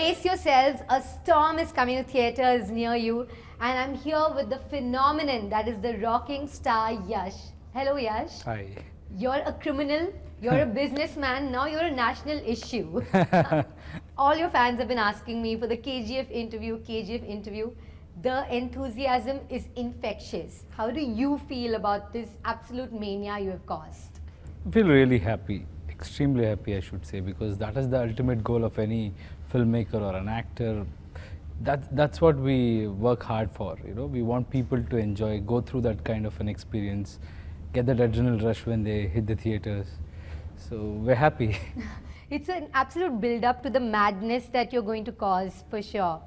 brace yourselves, a storm is coming to theatres near you, and I'm here with the phenomenon that is the rocking star Yash. Hello, Yash. Hi. You're a criminal, you're a businessman, now you're a national issue. All your fans have been asking me for the KGF interview, KGF interview. The enthusiasm is infectious. How do you feel about this absolute mania you have caused? I feel really happy, extremely happy I should say, because that is the ultimate goal of any filmmaker or an actor. That's what we work hard for, you know. We want people to enjoy, go through that kind of an experience, get that adrenaline rush when they hit the theatres. So we're happy. It's an absolute build-up to the madness that you're going to cause, for sure.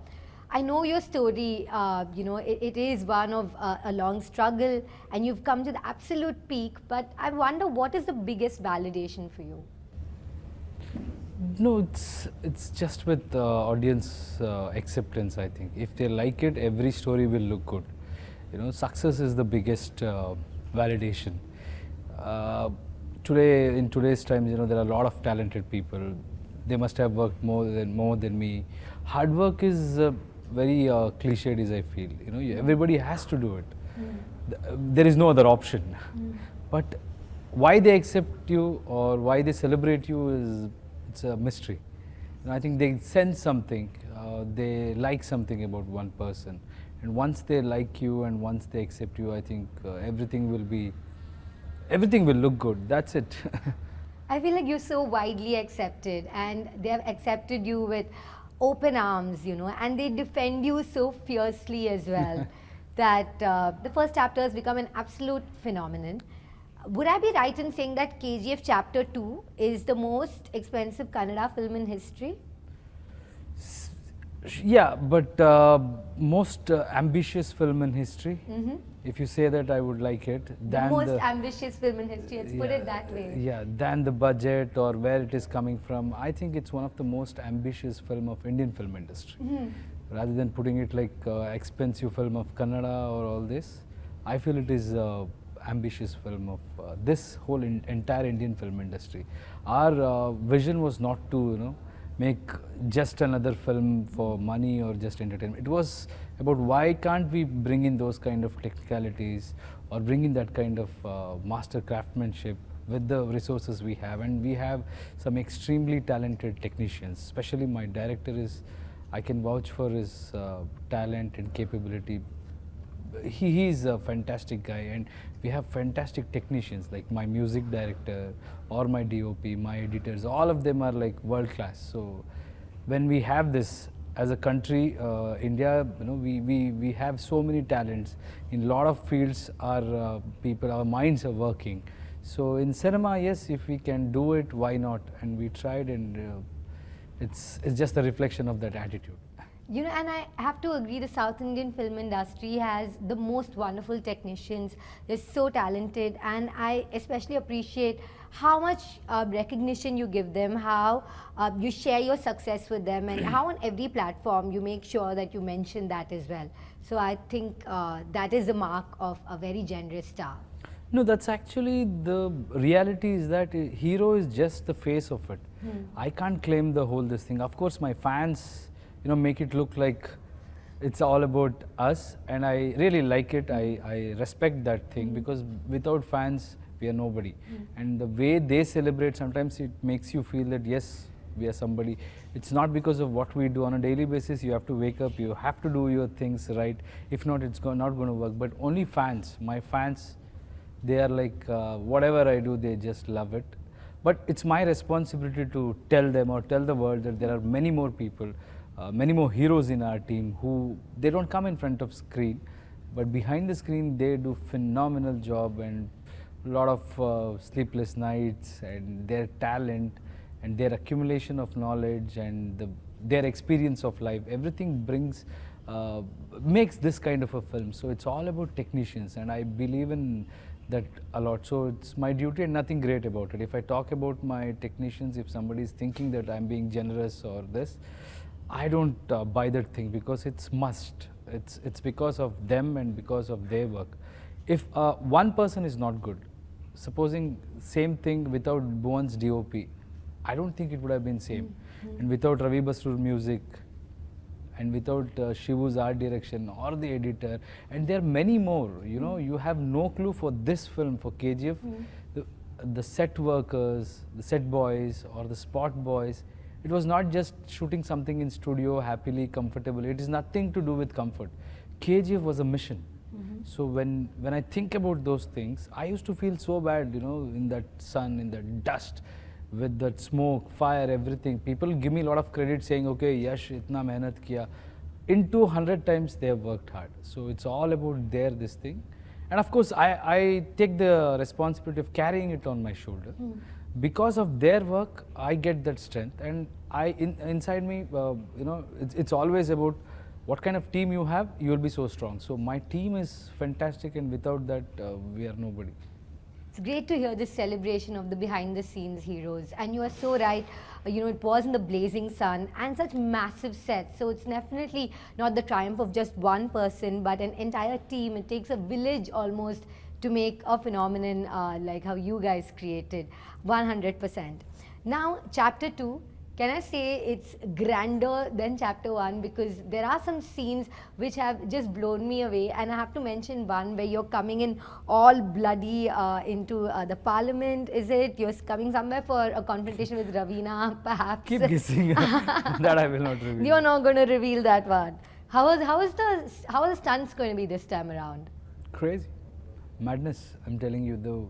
I know your story, it is one of a long struggle and you've come to the absolute peak, but I wonder what is the biggest validation for you? No, it's just with audience acceptance, I think. If they like it, every story will look good. You know, success is the biggest validation. Today, in today's times, you know, there are a lot of talented people. They must have worked more than me. Hard work is very cliched, as I feel. You know, everybody has to do it. There is no other option. But why they accept you or why they celebrate you it's a mystery. And I think they sense something. They like something about one person. And once they like you and once they accept you, I think everything will look good. That's it. I feel like you're so widely accepted and they have accepted you with open arms, you know, and they defend you so fiercely as well that the first chapter has become an absolute phenomenon. Would I be right in saying that KGF Chapter 2 is the most expensive Kannada film in history? Yeah, but most ambitious film in history. If you say that, I would like it. The most ambitious film in history, let's put it that way. Yeah, than the budget or where it is coming from. I think it's one of the most ambitious film of Indian film industry. Rather than putting it like expensive film of Kannada or all this, I feel it is ambitious film of this whole entire Indian film industry. Our vision was not to, you know, make just another film for money or just entertainment. It was about why can't we bring in those kind of technicalities or bring in that kind of master craftsmanship with the resources we have. And we have some extremely talented technicians, especially my director I can vouch for his talent and capability. He is a fantastic guy, and we have fantastic technicians like my music director or my DOP, my editors, all of them are like world class. So when we have this as a country, India, you know, we have so many talents in a lot of fields. Our our minds are working. So in cinema, yes, if we can do it, why not? And we tried, and it's just a reflection of that attitude. You know, and I have to agree, the South Indian film industry has the most wonderful technicians. They're so talented, and I especially appreciate how much recognition you give them, how you share your success with them, and how on every platform you make sure that you mention that as well. So I think that is the mark of a very generous star. No, that's actually the reality is that hero is just the face of it. I can't claim the whole this thing. Of course, my fans, you know, make it look like it's all about us, and I really like it. I respect that thing because without fans, we are nobody. And the way they celebrate, sometimes it makes you feel that yes, we are somebody. It's not because of what we do on a daily basis. You have to wake up, you have to do your things right. If not, it's not going to work. But only fans, my fans, they are like whatever I do, they just love it. But it's my responsibility to tell them or tell the world that there are many more people, many more heroes in our team who they don't come in front of screen, but behind the screen they do phenomenal job, and a lot of sleepless nights, and their talent and their accumulation of knowledge and their experience of life, everything brings makes this kind of a film. So it's all about technicians, and I believe in that a lot. So it's my duty and nothing great about it. If I talk about my technicians, if somebody is thinking that I'm being generous or this, I don't buy that thing, because it's must. It's because of them and because of their work. If one person is not good, supposing same thing without Bhuvan's DOP, I don't think it would have been same. And without Ravi Basrur music, and without Shivu's art direction or the editor, and there are many more, you know, you have no clue for this film, for KGF, the set workers, the set boys or the spot boys, it was not just shooting something in studio happily, comfortable. It is nothing to do with comfort. KGF was a mission. So when I think about those things, I used to feel so bad, you know, in that sun, in that dust, with that smoke, fire, everything. People give me a lot of credit saying, okay, Yash, itna mehnat kiya. Into 100 times they have worked hard. So it's all about this thing. And of course, I take the responsibility of carrying it on my shoulder. Because of their work, I get that strength. And inside me, you know, it's always about what kind of team you have, you will be so strong. So my team is fantastic, and without that, we are nobody. It's great to hear this celebration of the behind the scenes heroes, and you are so right, you know, it was in the blazing sun and such massive sets, so it's definitely not the triumph of just one person but an entire team. It takes a village almost to make a phenomenon like how you guys created, 100%. Now chapter 2, can I say it's grander than chapter 1, because there are some scenes which have just blown me away, and I have to mention one where you're coming in all bloody into the parliament. Is it? You're coming somewhere for a confrontation with Raveena, perhaps? Keep guessing. That I will not reveal. You're not going to reveal that one. How are the stunts going to be this time around? Crazy. Madness, I'm telling you. The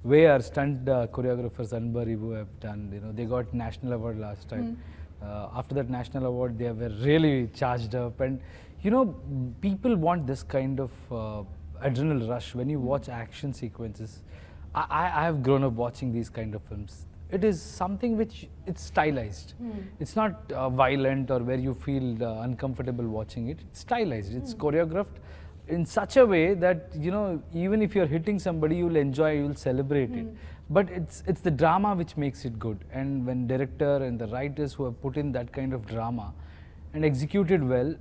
way our stunt choreographers Anbar Ibu have done, you know, they got national award last time. After that national award, they were really charged up, and you know, people want this kind of adrenal rush when you watch action sequences. I have grown up watching these kind of films. It is something which it's stylized. It's not violent or where you feel uncomfortable watching it. It's stylized. It's choreographed in such a way that, you know, even if you're hitting somebody, you'll enjoy, you'll celebrate it. But it's the drama which makes it good. And when director and the writers who have put in that kind of drama and executed well,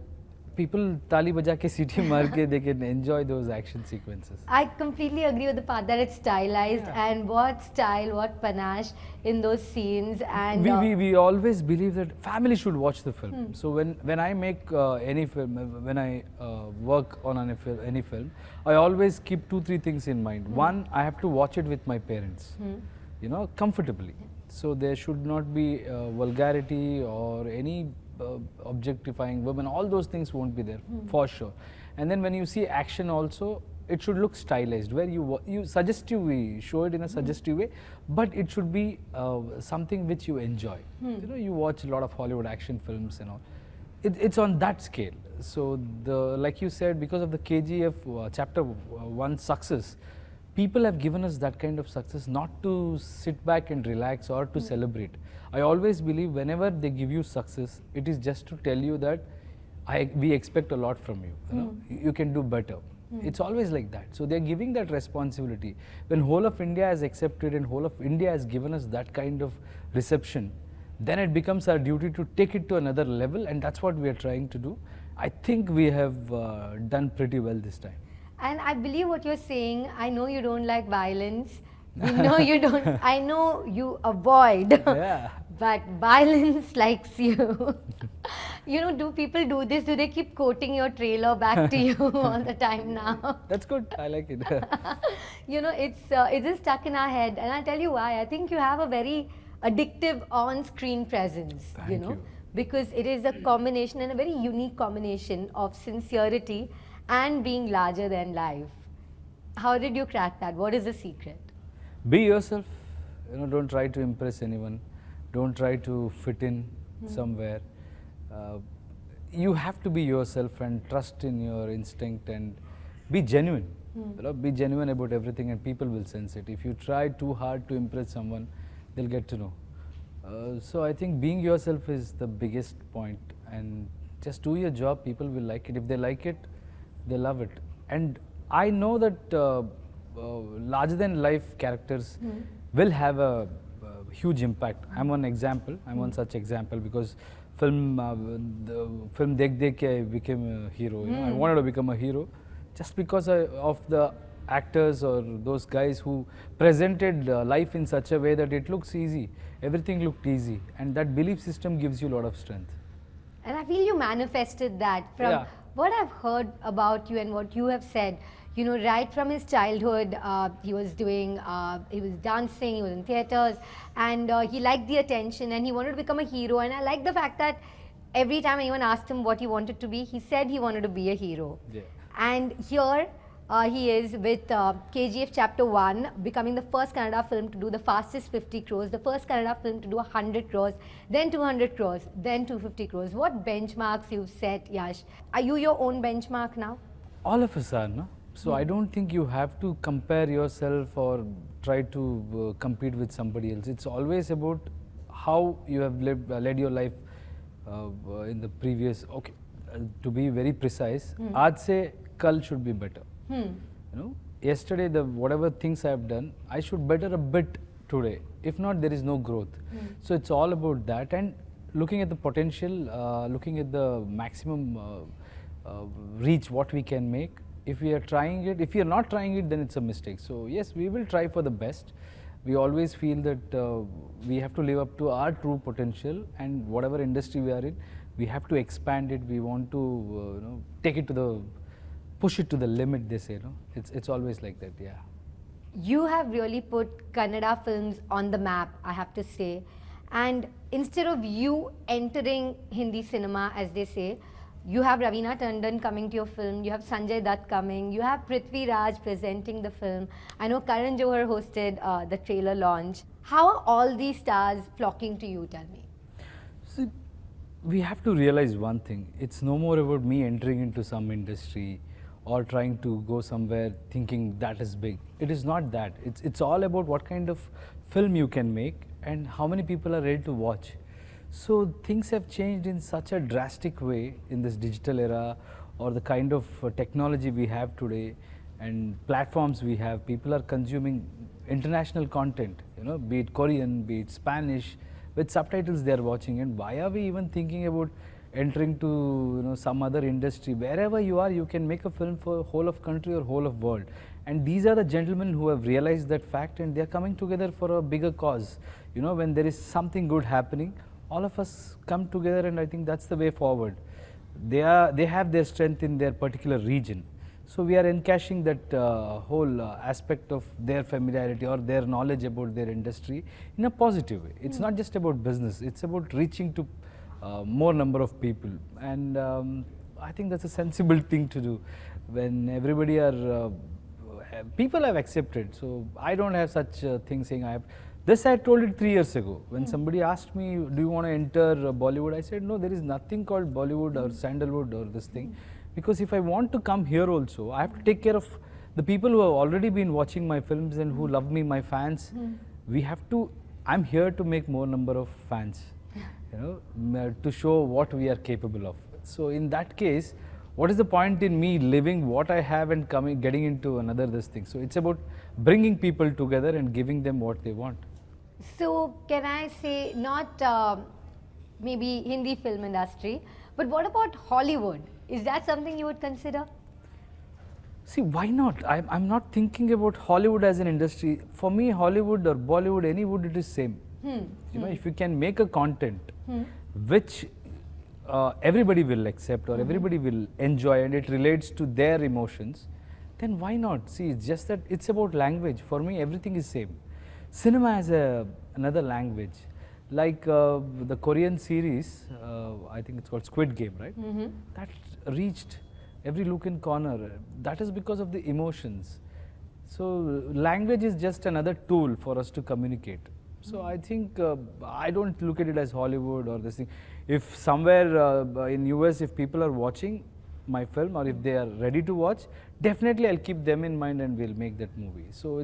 people tali baja ke seeti mar ke, they can enjoy those action sequences. I completely agree with the part that it's stylized, and what style, what panache in those scenes. And we always believe that family should watch the film. So when I make any film, when I work on any film, I always keep 2-3 things in mind. One, I have to watch it with my parents, you know, comfortably. So there should not be vulgarity or any objectifying women. All those things won't be there for sure. And then when you see action also, it should look stylized, where you suggestively show it in a suggestive way, but it should be something which you enjoy. You know, you watch a lot of Hollywood action films and all. It's on that scale. So like you said, because of the KGF chapter 1 success, people have given us that kind of success not to sit back and relax or to celebrate. I always believe whenever they give you success, it is just to tell you that we expect a lot from you. You know, you can do better. It's always like that. So they're giving that responsibility. When whole of India has accepted and whole of India has given us that kind of reception, then it becomes our duty to take it to another level, and that's what we are trying to do. I think we have done pretty well this time. And I believe what you're saying. I know you don't like violence. We know you don't. I know you avoid. Yeah. But violence likes you. You know, do people do this? Do they keep quoting your trailer back to you all the time now? That's good. I like it. You know, it's just stuck in our head. And I'll tell you why. I think you have a very addictive on-screen presence. Thank you. Because it is a combination, and a very unique combination, of sincerity and being larger than life. How did you crack that? What is the secret? Be yourself. You know, don't try to impress anyone. Don't try to fit in somewhere. You have to be yourself and trust in your instinct and be genuine. You know, be genuine about everything, and people will sense it. If you try too hard to impress someone, they'll get to know. So I think being yourself is the biggest point, and just do your job. People will like it. If they like it, they love it. And I know that larger than life characters will have a huge impact. I'm one example. I'm one such example, because the film Dekh Dekh Ke I became a hero. You know, I wanted to become a hero just because of the actors or those guys who presented life in such a way that it looks easy. Everything looked easy, and that belief system gives you a lot of strength. And I feel you manifested that from Yeah. what I've heard about you and what you have said. You know, right from his childhood, he was he was dancing, he was in theatres, and he liked the attention and he wanted to become a hero. And I like the fact that every time anyone asked him what he wanted to be, he said he wanted to be a hero. Yeah. And here he is with KGF Chapter 1, becoming the first Kannada film to do the fastest 50 crores, the first Kannada film to do 100 crores, then 200 crores, then 250 crores. What benchmarks you've set, Yash? Are you your own benchmark now? All of us are, no? So I don't think you have to compare yourself or try to compete with somebody else. It's always about how you have led your life in the previous. Okay, to be very precise, aaj se kal should be better. You know, yesterday whatever things I have done, I should better a bit today. If not, there is no growth. So it's all about that and looking at the potential, looking at the maximum reach what we can make. If we are trying it, if we are not trying it, then it's a mistake. So yes, we will try for the best. We always feel that we have to live up to our true potential, and whatever industry we are in, we have to expand it. We want to you know, take it to the, push it to the limit. They say, no, it's always like that. Yeah. You have really put Kannada films on the map, I have to say. And instead of you entering Hindi cinema, as they say, you have Raveena Tandon coming to your film, you have Sanjay Dutt coming, you have Prithvi Raj presenting the film. I know Karan Johar hosted the trailer launch. How are all these stars flocking to you, tell me? See, we have to realize one thing. It's no more about me entering into some industry or trying to go somewhere thinking that is big. It is not that. It's all about what kind of film you can make and how many people are ready to watch. So things have changed in such a drastic way in this digital era, or the kind of technology we have today and platforms we have. People are consuming international content, you know, be it Korean, be it Spanish, with subtitles they are watching. And why are we even thinking about entering to, you know, some other industry? Wherever you are, you can make a film for whole of country or whole of world. And these are the gentlemen who have realized that fact, and they are coming together for a bigger cause. You know, when there is something good happening, all of us come together, and I think that's the way forward. They have their strength in their particular region. So we are encashing that whole aspect of their familiarity or their knowledge about their industry in a positive way. It's not just about business, it's about reaching to more number of people. And I think that's a sensible thing to do when everybody are, people have accepted. So I don't have such thing saying I have. This I told it 3 years ago. When somebody asked me, do you want to enter Bollywood? I said, no, there is nothing called Bollywood or Sandalwood or this thing. Because if I want to come here also, I have to take care of the people who have already been watching my films and who love me, my fans. We have to, I'm here to make more number of fans, you know, to show what we are capable of. So in that case, what is the point in me living what I have and getting into another this thing? So it's about bringing people together and giving them what they want. So can I say not maybe Hindi film industry, but what about Hollywood? Is that something you would consider? See, why not? I'm not thinking about Hollywood as an industry. For me, Hollywood or Bollywood, any wood, it is same. You know, if you can make a content which everybody will accept or everybody will enjoy and it relates to their emotions, then why not? See, it's just that it's about language. For me, everything is same. Cinema has another language. Like the Korean series, I think it's called Squid Game, right? That reached every nook and corner. That is because of the emotions. So language is just another tool for us to communicate. So I think I don't look at it as Hollywood or this thing. If somewhere in US, if people are watching my film or if they are ready to watch, definitely I'll keep them in mind and we'll make that movie. So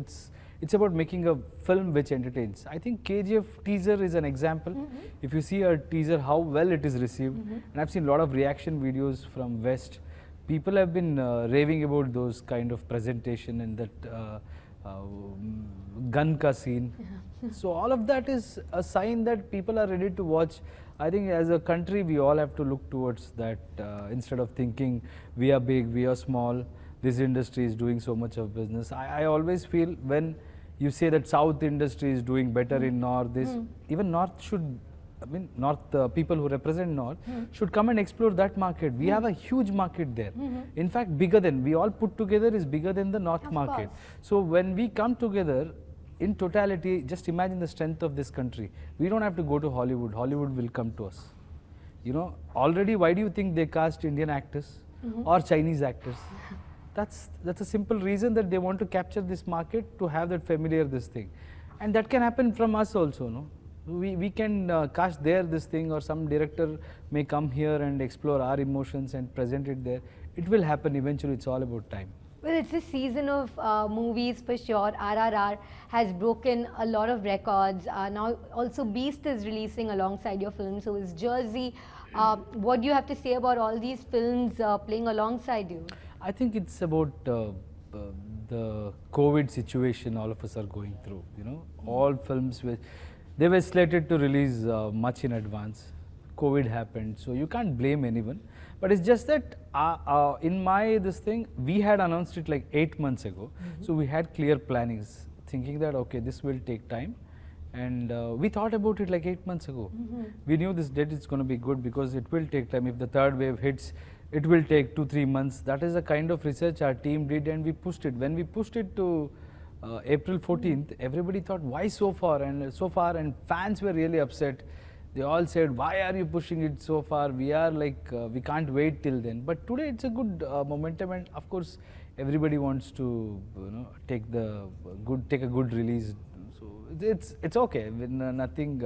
it's about making a film which entertains. I think KGF teaser is an example. If you see a teaser, how well it is received, and I've seen a lot of reaction videos from West. People have been raving about those kind of presentation and that gun ka scene. So all of that is a sign that people are ready to watch. I think as a country, we all have to look towards that instead of thinking we are big, we are small, this industry is doing so much of business. I always feel when you say that South industry is doing better in North, even North should I mean, North people who represent North should come and explore that market. We have a huge market there. In fact, bigger than, we all put together is bigger than the North Of market. course. So when we come together, in totality, just imagine the strength of this country. We don't have to go to Hollywood. Hollywood will come to us. You know, already why do you think they cast Indian actors or Chinese actors? That's a simple reason that they want to capture this market to have that familiar this thing. And that can happen from us also, no? We can cast there this thing, or some director may come here and explore our emotions and present it there. It will happen eventually, it's all about time. Well, it's a season of movies for sure. RRR has broken a lot of records. Now also Beast is releasing alongside your film, so is Jersey. What do you have to say about all these films playing alongside you? I think it's about the COVID situation all of us are going through. You know, all films they were slated to release much in advance. COVID happened, so you can't blame anyone. But it's just that in my this thing, we had announced it like 8 months ago. So we had clear plannings, thinking that okay, this will take time. And we thought about it like 8 months ago. We knew this date is going to be good because it will take time. If the third wave hits, it will take 2-3 months. That is the kind of research our team did, and we pushed it. When we pushed it to April 14th, everybody thought, why so far? And fans were really upset. They all said, why are you pushing it so far? We are like, we can't wait till then. But today it's a good momentum, and of course, everybody wants to take a good release. So it's okay. Nothing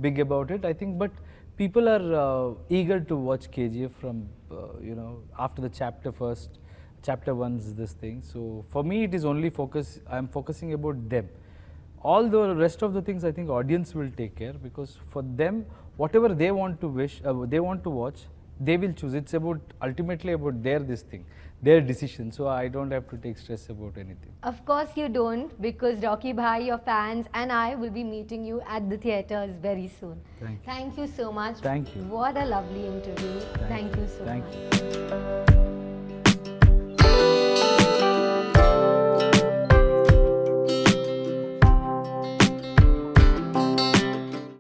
big about it, I think. But people are eager to watch KGF from after the chapter one's this thing. So for me, it is only I'm focusing about them. All the rest of the things, I think audience will take care, because for them, whatever they want to watch, they will choose. It's ultimately about their decision. So I don't have to take stress about anything. Of course you don't, because Rocky Bhai, your fans and I will be meeting you at the theatres very soon. Thank you. Thank you so much. Thank you. What a lovely interview. Thank you so Thank much. you.